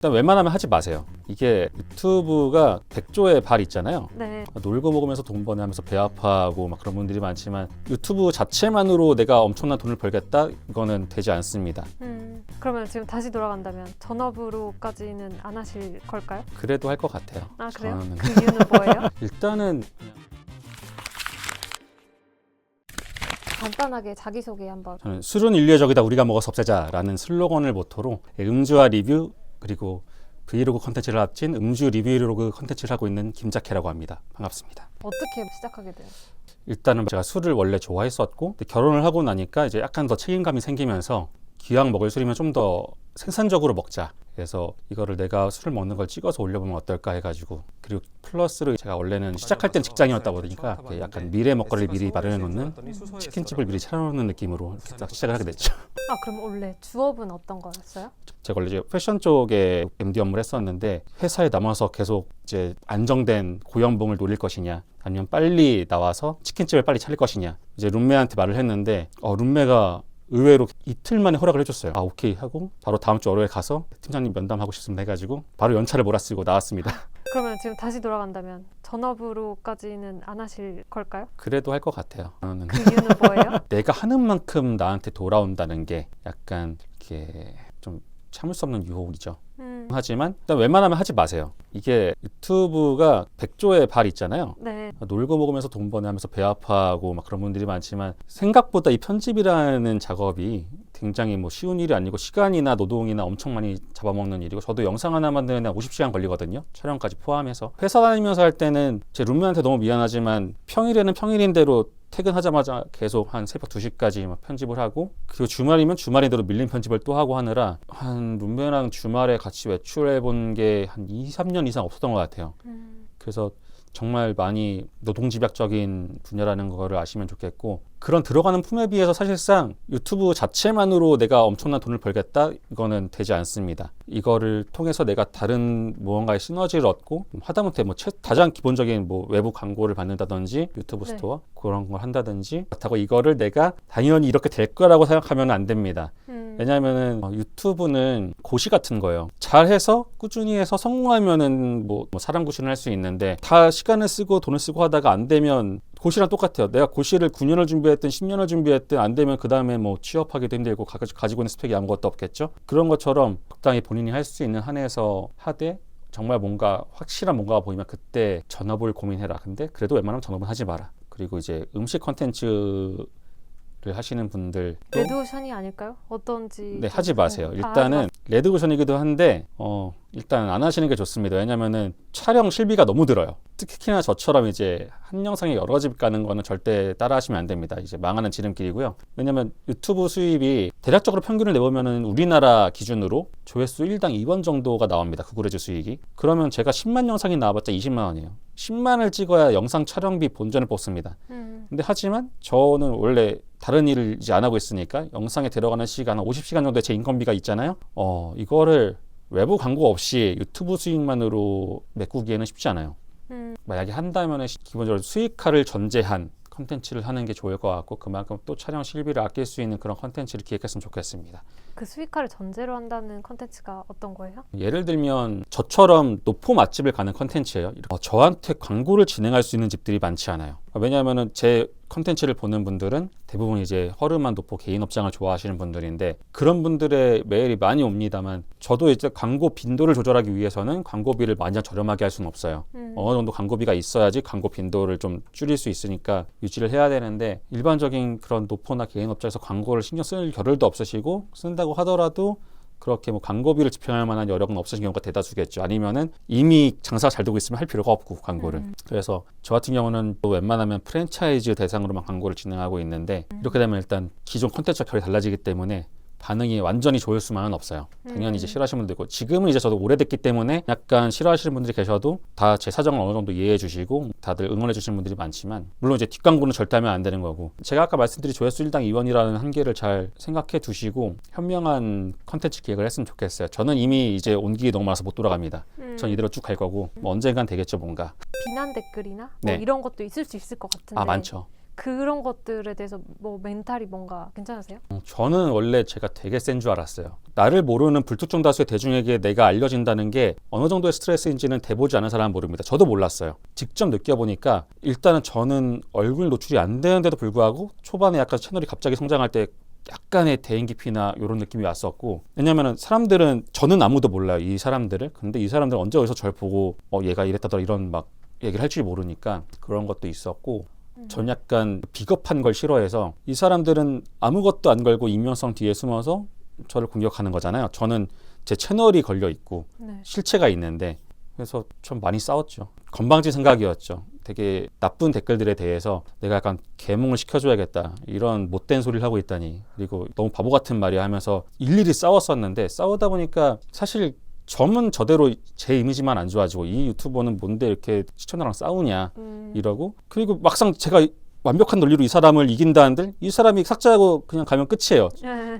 일단 웬만하면 하지 마세요. 이게 유튜브가 백조의 발 있잖아요. 네. 놀고 먹으면서 돈 버네 하면서 배 아파하고 막 그런 분들이 많지만 유튜브 자체만으로 내가 엄청난 돈을 벌겠다? 이거는 되지 않습니다. 그러면 지금 다시 돌아간다면 전업으로까지는 안 하실 걸까요? 그래도 할 것 같아요. 아, 그래요? 저는 그 이유는 뭐예요? 일단은 간단하게 자기소개 한번. 저는 술은 인류의 적이다 우리가 먹어서 없애자라는 슬로건을 모토로 음주와 리뷰 그리고 브이로그 컨텐츠를 합친 음주 리뷰로그 컨텐츠를 하고 있는 김자케라고 합니다. 반갑습니다. 어떻게 시작하게 돼요? 일단은 제가 술을 원래 좋아했었고 결혼을 하고 나니까 이제 약간 더 책임감이 생기면서 기왕 먹을 술이면 좀 더 생산적으로 먹자. 그래서 이거를 내가 술을 먹는 걸 찍어서 올려보면 어떨까 해가지고, 그리고 플러스로 제가 원래는 시작할 땐 직장이었다 보니까 약간 미래 먹거리를 미리 마련해 놓는 치킨집을 미리 차려놓는 느낌으로 딱 시작을 하게 됐죠. 아, 그럼 원래 주업은 어떤 거였어요? 제가 원래 이제 패션 쪽에 MD 업무를 했었는데 회사에 남아서 계속 이제 안정된 고연봉을 노릴 것이냐 아니면 빨리 나와서 치킨집을 빨리 차릴 것이냐, 이제 룸메한테 말을 했는데 룸메가 의외로 이틀 만에 허락을 해줬어요. 아, 오케이 하고 바로 다음 주 월요일에 가서 팀장님 면담하고 싶습니다 해가지고 바로 연차를 몰아쓰고 나왔습니다. 그러면 지금 다시 돌아간다면 전업으로까지는 안 하실 걸까요? 그래도 할 것 같아요. 저는 그 이유는 뭐예요? 내가 하는 만큼 나한테 돌아온다는 게 약간 이렇게 좀 참을 수 없는 유혹이죠. 하지만 일단 웬만하면 하지 마세요. 이게 유튜브가 백조의 발 있잖아요. 네. 놀고 먹으면서 돈 버네 하면서 배 아파하고 막 그런 분들이 많지만 생각보다 이 편집이라는 작업이 굉장히 뭐 쉬운 일이 아니고 시간이나 노동이나 엄청 많이 잡아먹는 일이고, 저도 영상 하나 만드는데 50시간 걸리거든요. 촬영까지 포함해서. 회사 다니면서 할 때는 제 룸메한테 너무 미안하지만 평일에는 평일인 대로 퇴근하자마자 계속 한 새벽 2시까지 막 편집을 하고, 그리고 주말이면 주말인대로 밀린 편집을 또 하고 하느라 한 룸메랑 주말에 같이 외출해 본 게 한 2, 3년 이상 없었던 것 같아요. 그래서 정말 많이 노동집약적인 분야라는 거를 아시면 좋겠고, 그런 들어가는 품에 비해서 사실상 유튜브 자체만으로 내가 엄청난 돈을 벌겠다? 이거는 되지 않습니다. 이거를 통해서 내가 다른 무언가의 시너지를 얻고, 하다못해 뭐 가장 기본적인 뭐 외부 광고를 받는다든지 유튜브 네. 스토어 그런 걸 한다든지, 그렇다고 이거를 내가 당연히 이렇게 될 거라고 생각하면 안 됩니다. 왜냐하면은 유튜브는 고시 같은 거예요. 잘해서 꾸준히 해서 성공하면은 뭐 사람 고시는 할 수 있는데, 다 시간을 쓰고 돈을 쓰고 하다가 안 되면 고시랑 똑같아요. 내가 고시를 9년을 준비했든 10년을 준비했든 안 되면 그 다음에 뭐 취업하기도 힘들고 가지고 있는 스펙이 아무것도 없겠죠. 그런 것처럼 적당히 본인이 할 수 있는 한에서 하되, 정말 뭔가 확실한 뭔가가 보이면 그때 전업을 고민해라. 근데 그래도 웬만하면 전업은 하지 마라. 그리고 이제 음식 컨텐츠를 하시는 분들 레드오션이 아닐까요? 어떤지. 네, 하지 마세요. 일단은 레드오션이기도 한데 일단 안 하시는 게 좋습니다. 왜냐면은 촬영 실비가 너무 들어요. 특히나 저처럼 이제 한 영상에 여러 집 가는 거는 절대 따라 하시면 안 됩니다. 이제 망하는 지름길이고요. 왜냐면 유튜브 수입이 대략적으로 평균을 내보면은 우리나라 기준으로 조회수 1당 2원 정도가 나옵니다. 구글에즈 수익이. 그러면 제가 10만 영상이 나와봤자 20만 원이에요. 10만을 찍어야 영상 촬영비 본전을 뽑습니다. 근데 하지만 저는 원래 다른 일을 이제 안 하고 있으니까 영상에 들어가는 시간 한 50시간 정도의 제 인건비가 있잖아요. 이거를 외부 광고 없이 유튜브 수익만으로 메꾸기에는 쉽지 않아요. 만약에 한다면 기본적으로 수익화를 전제한 컨텐츠를 하는 게 좋을 것 같고, 그만큼 또 촬영 실비를 아낄 수 있는 그런 컨텐츠를 기획했으면 좋겠습니다. 그 수익화를 전제로 한다는 컨텐츠가 어떤 거예요? 예를 들면 저처럼 노포 맛집을 가는 컨텐츠예요. 저한테 광고를 진행할 수 있는 집들이 많지 않아요. 왜냐하면은 제 컨텐츠를 보는 분들은 대부분 이제 허름한 노포 개인 업장을 좋아하시는 분들인데, 그런 분들의 메일이 많이 옵니다만, 저도 이제 광고 빈도를 조절하기 위해서는 광고비를 마냥 저렴하게 할 수는 없어요. 어느 정도 광고비가 있어야지 광고 빈도를 좀 줄일 수 있으니까 유지를 해야 되는데, 일반적인 그런 노포나 개인 업장에서 광고를 신경 쓸 겨를도 없으시고, 쓴다고 하더라도 그렇게 뭐 광고비를 지평할 만한 여력은 없으신 경우가 대다수겠죠. 아니면은 이미 장사가 잘 되고 있으면 할 필요가 없고 광고를. 그래서 저 같은 경우는 또 웬만하면 프랜차이즈 대상으로만 광고를 진행하고 있는데, 이렇게 되면 일단 기존 콘텐츠와 결이 달라지기 때문에 반응이 완전히 좋을 수만은 없어요. 당연히 이제 싫어하시는 분도 있고, 지금은 이제 저도 오래됐기 때문에 약간 싫어하시는 분들이 계셔도 다 제 사정을 어느 정도 이해해 주시고 다들 응원해 주시는 분들이 많지만, 물론 이제 뒷광고는 절대 하면 안 되는 거고, 제가 아까 말씀드린 조회수 1당 2원이라는 한계를 잘 생각해 두시고 현명한 컨텐츠 기획을 했으면 좋겠어요. 저는 이미 이제 온 길이 너무 많아서 못 돌아갑니다. 전 이대로 쭉 갈 거고, 뭐 언젠간 되겠죠 뭔가. 비난 댓글이나 네. 뭐 이런 것도 있을 수 있을 것 같은데. 많죠. 그런 것들에 대해서 뭐 멘탈이 뭔가 괜찮으세요? 저는 원래 제가 되게 센 줄 알았어요. 나를 모르는 불특정 다수의 대중에게 내가 알려진다는 게 어느 정도의 스트레스인지는 대보지 않은 사람은 모릅니다. 저도 몰랐어요. 직접 느껴보니까 일단은 저는 얼굴 노출이 안 되는데도 불구하고 초반에 약간 채널이 갑자기 성장할 때 약간의 대인 기피나 이런 느낌이 왔었고, 왜냐면은 사람들은, 저는 아무도 몰라요, 이 사람들을. 근데 이 사람들은 언제 어디서 저를 보고 얘가 이랬다더라 이런 막 얘기를 할 줄 모르니까 그런 것도 있었고, 전 약간 비겁한 걸 싫어해서, 이 사람들은 아무것도 안 걸고 익명성 뒤에 숨어서 저를 공격하는 거잖아요. 저는 제 채널이 걸려 있고 네. 실체가 있는데, 그래서 좀 많이 싸웠죠. 건방진 생각이었죠. 되게 나쁜 댓글들에 대해서 내가 약간 계몽을 시켜줘야겠다, 이런 못된 소리를 하고 있다니, 그리고 너무 바보 같은 말이야 하면서 일일이 싸웠었는데, 싸우다 보니까 사실 점은 저대로 제 이미지만 안 좋아지고 이 유튜버는 뭔데 이렇게 시청자랑 싸우냐 이러고, 그리고 막상 제가 완벽한 논리로 이 사람을 이긴다는데 이 사람이 삭제하고 그냥 가면 끝이에요.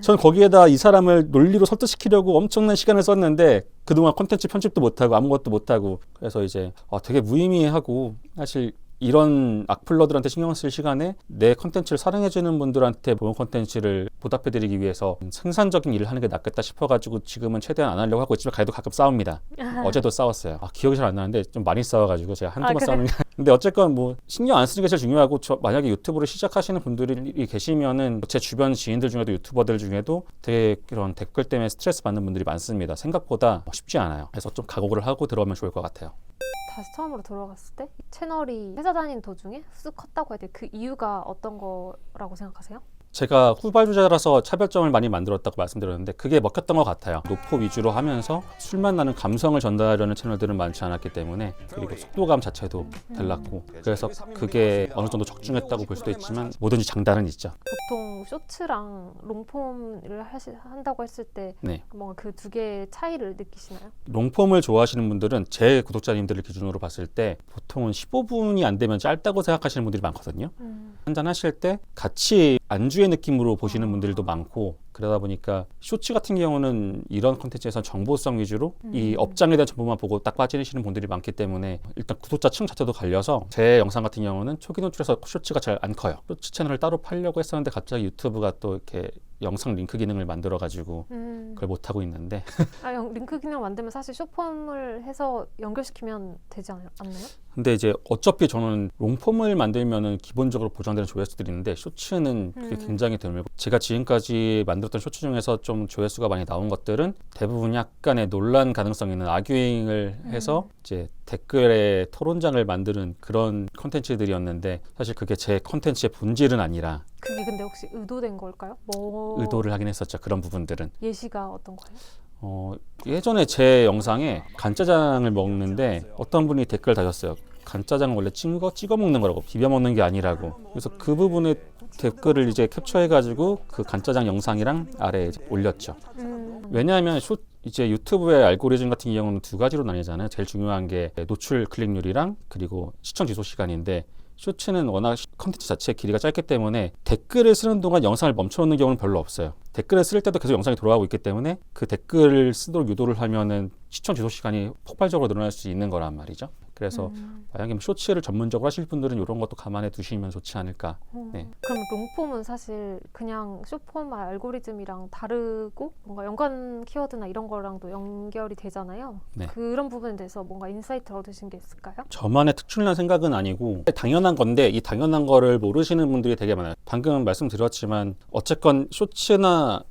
전 거기에다 이 사람을 논리로 설득시키려고 엄청난 시간을 썼는데 그동안 콘텐츠 편집도 못하고 아무것도 못하고, 그래서 이제 되게 무의미하고, 사실 이런 악플러들한테 신경 쓸 시간에 내 콘텐츠를 사랑해주는 분들한테 좋은 콘텐츠를 보답해드리기 위해서 생산적인 일을 하는 게 낫겠다 싶어가지고 지금은 최대한 안 하려고 하고 있지만, 그래도 가끔 싸웁니다. 어제도 싸웠어요. 기억이 잘 안 나는데 좀 많이 싸워가지고 제가 한두 번 싸우는 게 근데 어쨌건 뭐 신경 안 쓰는 게 제일 중요하고, 만약에 유튜브를 시작하시는 분들이 계시면은 제 주변 지인들 중에도 유튜버들 중에도 되게 이런 댓글 때문에 스트레스 받는 분들이 많습니다. 생각보다 쉽지 않아요. 그래서 좀 각오를 하고 들어오면 좋을 것 같아요. 다시 처음으로 돌아갔을 때 채널이 회사 다니는 도중에 쑥 컸다고 해야 돼. 그 이유가 어떤 거라고 생각하세요? 제가 후발주자라서 차별점을 많이 만들었다고 말씀드렸는데 그게 먹혔던 것 같아요. 노포 위주로 하면서 술만 나는 감성을 전달하려는 채널들은 많지 않았기 때문에, 그리고 속도감 자체도 달랐고, 그래서 그게 어느 정도 적중했다고 볼 수도 있지만 뭐든지 장단은 있죠. 보통 쇼츠랑 롱폼을 한다고 했을 때 네. 뭔가 그 두 개의 차이를 느끼시나요? 롱폼을 좋아하시는 분들은 제 구독자님들을 기준으로 봤을 때 보통은 15분이 안 되면 짧다고 생각하시는 분들이 많거든요. 한잔 하실 때 같이 안주의 느낌으로 보시는 분들도 많고, 그러다 보니까 쇼츠 같은 경우는 이런 콘텐츠에서 정보성 위주로 이 업장에 대한 정보만 보고 딱 빠지시는 분들이 많기 때문에 일단 구독자 층 자체도 갈려서, 제 영상 같은 경우는 초기 노출에서 쇼츠가 잘 안 커요. 쇼츠 채널을 따로 팔려고 했었는데 갑자기 유튜브가 또 이렇게 영상 링크 기능을 만들어가지고 그걸 못하고 있는데 링크 기능 만들면 사실 숏폼을 해서 연결시키면 되지 않나요? 근데 이제 어차피 저는 롱폼을 만들면은 기본적으로 보장되는 조회수들이 있는데 쇼츠는 그게 굉장히 드물고, 제가 지금까지 만들었던 쇼츠 중에서 좀 조회수가 많이 나온 것들은 대부분 약간의 논란 가능성 있는 아규잉을 해서 이제 댓글에 토론장을 만드는 그런 콘텐츠들이었는데, 사실 그게 제 콘텐츠의 본질은 아니라. 그게 근데 혹시 의도된 걸까요? 의도를 하긴 했었죠. 그런 부분들은. 예시가 어떤 거예요? 예전에 제 영상에 간짜장을 먹는데 어떤 분이 댓글 다셨어요. 간짜장은 원래 찍어 먹는 거라고, 비벼 먹는 게 아니라고. 그래서 그 부분에 댓글을 이제 캡처해가지고 그 간짜장 영상이랑 아래에 이제 올렸죠. 왜냐하면 이제 유튜브의 알고리즘 같은 경우는 두 가지로 나뉘잖아요. 제일 중요한 게 노출 클릭률이랑 그리고 시청 지속 시간인데, 쇼츠는 워낙 컨텐츠 자체의 길이가 짧기 때문에 댓글을 쓰는 동안 영상을 멈춰놓는 경우는 별로 없어요. 댓글을 쓸 때도 계속 영상이 돌아가고 있기 때문에 그 댓글을 쓰도록 유도를 하면은 시청 지속 시간이 폭발적으로 늘어날 수 있는 거란 말이죠. 그래서 만약에 쇼츠를 전문적으로 하실 분들은 이런 것도 감안해 두시면 좋지 않을까. 네. 그럼 롱폼은 사실 그냥 숏폼 알고리즘이랑 다르고 뭔가 연관 키워드나 이런 거랑도 연결이 되잖아요. 네. 그런 부분에 대해서 뭔가 인사이트를 얻으신 게 있을까요? 저만의 특출난 생각은 아니고 당연한 건데, 이 당연한 거를 모르시는 분들이 되게 많아요. 방금 말씀드렸지만 어쨌건 쇼츠나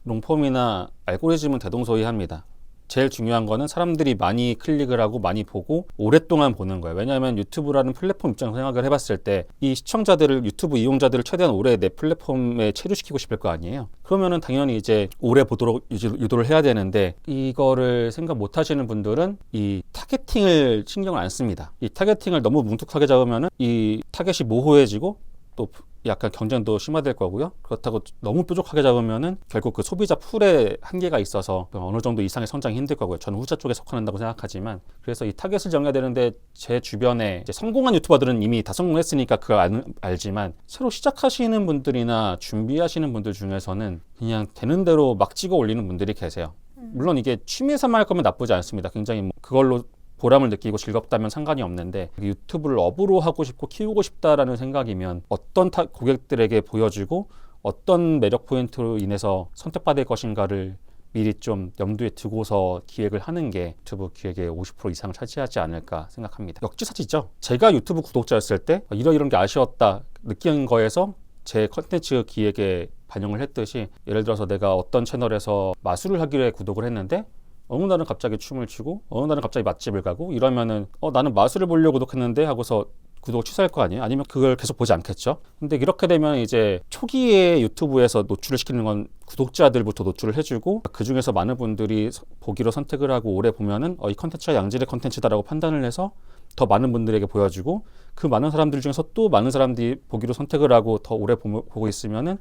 롱폼이나 알고리즘은 대동소이합니다. 제일 중요한 거는 사람들이 많이 클릭을 하고 많이 보고 오랫동안 보는 거예요. 왜냐하면 유튜브라는 플랫폼 입장에서 생각을 해봤을 때 이 시청자들을, 유튜브 이용자들을 최대한 오래 내 플랫폼에 체류시키고 싶을 거 아니에요. 그러면은 당연히 이제 오래 보도록 유도를 해야 되는데, 이거를 생각 못 하시는 분들은 이 타겟팅을 신경을 안 씁니다. 이 타겟팅을 너무 뭉툭하게 잡으면은 이 타겟이 모호해지고 또 약간 경쟁도 심화될 거고요. 그렇다고 너무 뾰족하게 잡으면은 결국 그 소비자 풀에 한계가 있어서 어느 정도 이상의 성장이 힘들 거고요. 저는 후자 쪽에 속한다고 생각하지만, 그래서 이 타겟을 정해야 되는데, 제 주변에 이제 성공한 유튜버들은 이미 다 성공했으니까 그걸 알지만, 새로 시작하시는 분들이나 준비하시는 분들 중에서는 그냥 되는 대로 막 찍어 올리는 분들이 계세요. 물론 이게 취미 삼아 할 거면 나쁘지 않습니다. 굉장히 그걸로 보람을 느끼고 즐겁다면 상관이 없는데 유튜브를 업으로 하고 싶고 키우고 싶다라는 생각이면 어떤 고객들에게 보여주고 어떤 매력 포인트로 인해서 선택받을 것인가를 미리 좀 염두에 두고서 기획을 하는 게 유튜브 기획의 50% 이상을 차지하지 않을까 생각합니다. 역지사지죠. 제가 유튜브 구독자였을 때 이런 게 아쉬웠다 느끼는 거에서 제 컨텐츠 기획에 반영을 했듯이 예를 들어서 내가 어떤 채널에서 마술을 하기로 구독을 했는데 어느 날은 갑자기 춤을 추고 어느 날은 갑자기 맛집을 가고 이러면은 나는 마술을 보려고 구독했는데 하고서 구독을 취소할 거 아니에요? 아니면 그걸 계속 보지 않겠죠? 근데 이렇게 되면 이제 초기에 유튜브에서 노출을 시키는 건 구독자들부터 노출을 해주고 그 중에서 많은 분들이 보기로 선택을 하고 오래 보면은 이 컨텐츠가 양질의 컨텐츠다라고 판단을 해서 더 많은 분들에게 보여주고 그 많은 사람들 중에서 또 많은 사람들이 보기로 선택을 하고 더 오래 보고 있으면은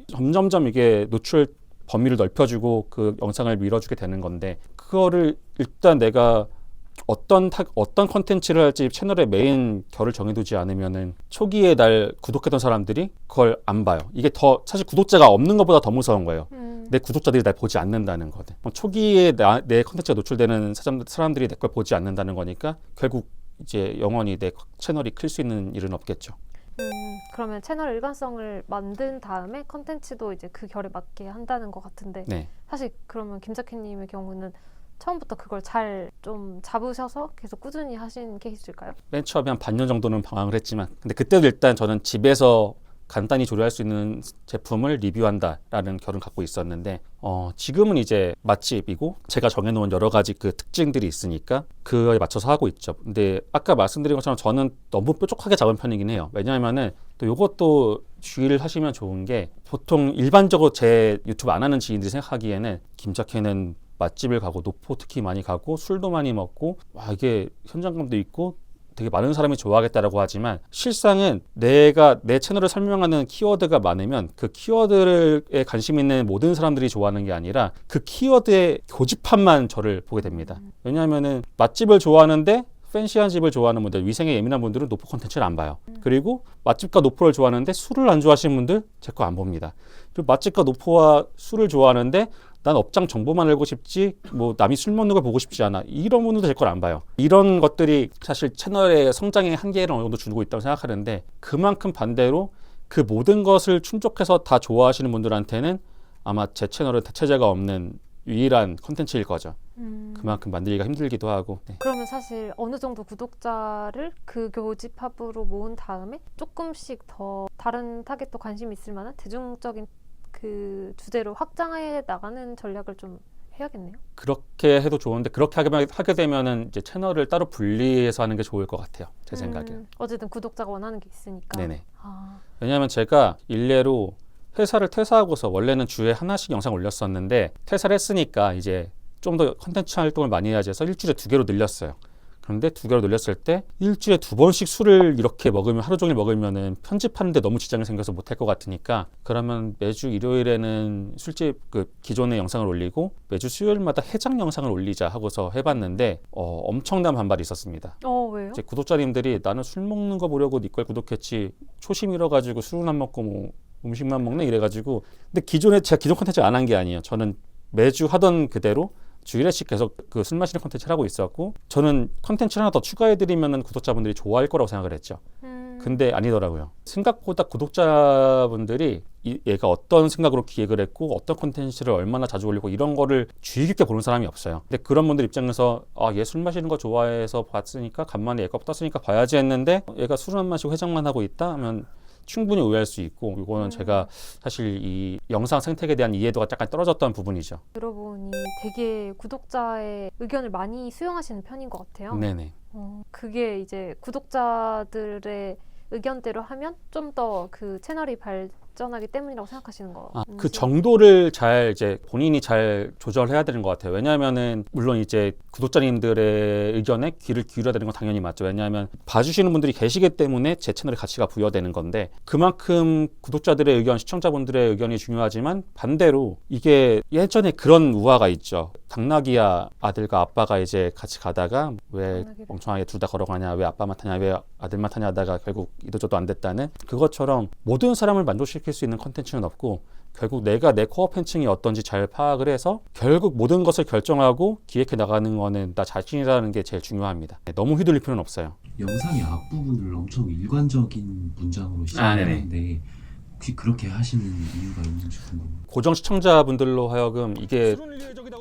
점점점 이게 노출 범위를 넓혀주고 그 영상을 밀어주게 되는 건데 그거를 일단 내가 어떤 컨텐츠를 할지 채널의 메인 결을 정해두지 않으면은 초기에 날 구독했던 사람들이 그걸 안 봐요. 이게 더 사실 구독자가 없는 것보다 더 무서운 거예요. 내 구독자들이 날 보지 않는다는 거든. 초기에 내 컨텐츠가 노출되는 사람들이 내 걸 보지 않는다는 거니까 결국 이제 영원히 내 채널이 클 수 있는 일은 없겠죠. 그러면 채널 일관성을 만든 다음에 컨텐츠도 이제 그 결에 맞게 한다는 것 같은데 네. 사실 그러면 김작희님의 경우는 처음부터 그걸 잘 좀 잡으셔서 계속 꾸준히 하신 케이스일까요? 맨 처음에 한 반년 정도는 방황을 했지만 근데 그때도 일단 저는 집에서 간단히 조리할 수 있는 제품을 리뷰한다라는 결은 갖고 있었는데 지금은 이제 맛집이고 제가 정해놓은 여러 가지 그 특징들이 있으니까 그거에 맞춰서 하고 있죠. 근데 아까 말씀드린 것처럼 저는 너무 뾰족하게 잡은 편이긴 해요. 왜냐하면은 또 이것도 주의를 하시면 좋은 게 보통 일반적으로 제 유튜브 안 하는 지인들이 생각하기에는 김작희는 맛집을 가고 노포 특히 많이 가고 술도 많이 먹고 이게 현장감도 있고 되게 많은 사람이 좋아하겠다라고 하지만 실상은 내가 내 채널을 설명하는 키워드가 많으면 그 키워드에 관심 있는 모든 사람들이 좋아하는 게 아니라 그 키워드의 교집합만 저를 보게 됩니다. 왜냐하면은 맛집을 좋아하는데 팬시한 집을 좋아하는 분들, 위생에 예민한 분들은 노포 콘텐츠를 안 봐요. 그리고 맛집과 노포를 좋아하는데 술을 안 좋아하시는 분들 제 거 안 봅니다. 그리고 맛집과 노포와 술을 좋아하는데 난 업장 정보만 알고 싶지 뭐 남이 술 먹는 걸 보고 싶지 않아 이런 분들도 제 걸 안 봐요. 이런 것들이 사실 채널의 성장의 한계를 어느 정도 주고 있다고 생각하는데 그만큼 반대로 그 모든 것을 충족해서 다 좋아하시는 분들한테는 아마 제 채널은 대체제가 없는 유일한 콘텐츠일 거죠. 그만큼 만들기가 힘들기도 하고. 네. 그러면 사실 어느 정도 구독자를 그 교집합으로 모은 다음에 조금씩 더 다른 타겟도 관심 있을 만한 대중적인 그 주제로 확장해 나가는 전략을 좀 해야겠네요. 그렇게 해도 좋은데 그렇게 하게 되면은 이제 채널을 따로 분리해서 하는 게 좋을 것 같아요. 제 생각에는. 어쨌든 구독자가 원하는 게 있으니까. 네네. 왜냐하면 제가 일례로 회사를 퇴사하고서 원래는 주에 하나씩 영상 올렸었는데 퇴사를 했으니까 이제 좀 더 컨텐츠 활동을 많이 해야지 해서 일주일에 2개로 늘렸어요. 그런데 2개로 늘렸을 때 일주일에 2번씩 술을 이렇게 먹으면 하루 종일 먹으면은 편집하는데 너무 지장이 생겨서 못할 것 같으니까 그러면 매주 일요일에는 술집 그 기존의 영상을 올리고 매주 수요일마다 해장 영상을 올리자 하고서 해봤는데 엄청난 반발이 있었습니다. 왜요? 이제 구독자님들이 나는 술 먹는 거 보려고 네 걸 구독했지 초심 잃어가지고 술은 안 먹고 뭐 음식만 먹네 이래가지고 근데 제가 기존 컨텐츠 안 한 게 아니에요. 저는 매주 하던 그대로 주 1회씩 계속 그 술 마시는 컨텐츠를 하고 있었고 저는 컨텐츠를 하나 더 추가해드리면 구독자분들이 좋아할 거라고 생각을 했죠. 근데 아니더라고요. 생각보다 구독자분들이 얘가 어떤 생각으로 기획을 했고 어떤 컨텐츠를 얼마나 자주 올리고 이런 거를 주의 깊게 보는 사람이 없어요. 근데 그런 분들 입장에서 얘 술 마시는 거 좋아해서 봤으니까 간만에 얘가 떴으니까 봐야지 했는데 얘가 술은 안 마시고 해장만 하고 있다 하면 충분히 오해할 수 있고 이거는 제가 사실 이 영상 생태계에 대한 이해도가 약간 떨어졌던 부분이죠. 들어보니 되게 구독자의 의견을 많이 수용하시는 편인 것 같아요. 네네. 그게 이제 구독자들의 의견대로 하면 좀 더 그 채널이 발전하기 때문이라고 생각하시는 거. 그 정도를 잘 이제 본인이 잘 조절해야 되는 것 같아요. 왜냐하면은 물론 이제 구독자님들의 의견에 귀를 기울여야 되는 건 당연히 맞죠. 왜냐하면 봐주시는 분들이 계시기 때문에 제 채널의 가치가 부여되는 건데 그만큼 구독자들의 의견, 시청자분들의 의견이 중요하지만 반대로 이게 예전에 그런 우화가 있죠. 당나귀야 아들과 아빠가 이제 같이 가다가 왜 멍청하게 둘 다 걸어가냐, 왜 아빠만 타냐, 왜 아들만 타냐 하다가 결국 이도저도 안 됐다는 그것처럼 모든 사람을 만족시킬 수 있는 컨텐츠는 없고 결국 내가 내 코어 팬층이 어떤지 잘 파악을 해서 결국 모든 것을 결정하고 기획해 나가는 거는 나 자신이라는 게 제일 중요합니다. 너무 휘둘릴 필요는 없어요. 영상의 앞부분을 엄청 일관적인 문장으로 시작하는데 혹시 그렇게 하시는 이유가 있는지 궁금해요. 고정 시청자분들로 하여금 이게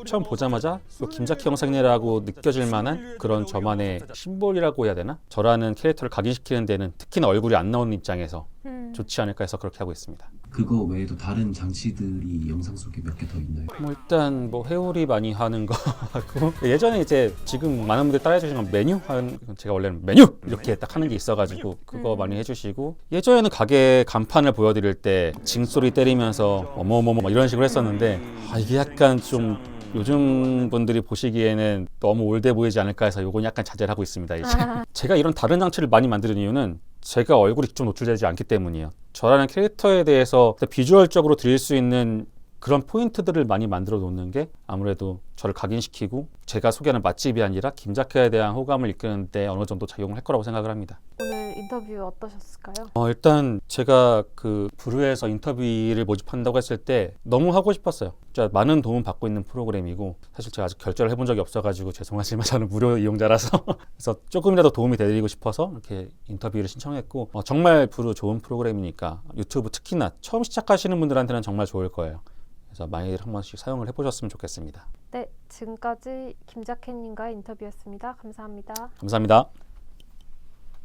처음 보자마자 김자키 영상이라고 느껴질 만한 그런 저만의 심볼이라고 해야 되나? 저라는 캐릭터를 각인시키는 데는 특히나 얼굴이 안 나오는 입장에서 좋지 않을까 해서 그렇게 하고 있습니다. 그거 외에도 다른 장치들이 영상 속에 몇 개 더 있나요? 일단 회오리 많이 하는 거 하고 예전에 이제 지금 많은 분들이 따라해 주시는 건 메뉴 하는 제가 원래는 메뉴 이렇게 딱 하는 게 있어가지고 그거 많이 해주시고 예전에는 가게 간판을 보여드릴 때 징소리 때리면서 어머어머 이런 식으로 했었는데 이게 약간 좀 요즘 분들이 보시기에는 너무 올드해 보이지 않을까 해서 요건 약간 자제를 하고 있습니다. 이제 제가 이런 다른 장치를 많이 만드는 이유는 제가 얼굴이 직접 노출되지 않기 때문이에요. 저라는 캐릭터에 대해서 비주얼적으로 드릴 수 있는 그런 포인트들을 많이 만들어 놓는 게 아무래도 저를 각인시키고 제가 소개하는 맛집이 아니라 김자크에 대한 호감을 이끄는 데 어느 정도 작용을 할 거라고 생각을 합니다. 오늘 인터뷰 어떠셨을까요? 일단 제가 그 부르에서 인터뷰를 모집한다고 했을 때 너무 하고 싶었어요. 진짜 많은 도움 받고 있는 프로그램이고 사실 제가 아직 결제를 해본 적이 없어가지고 죄송하지만 저는 무료 이용자라서 그래서 조금이라도 도움이 되드리고 싶어서 이렇게 인터뷰를 신청했고 정말 부르 좋은 프로그램이니까 유튜브 특히나 처음 시작하시는 분들한테는 정말 좋을 거예요. 그래서 많이들 한 번씩 사용을 해보셨으면 좋겠습니다. 네, 지금까지 김자켓님과의 인터뷰였습니다. 감사합니다. 감사합니다.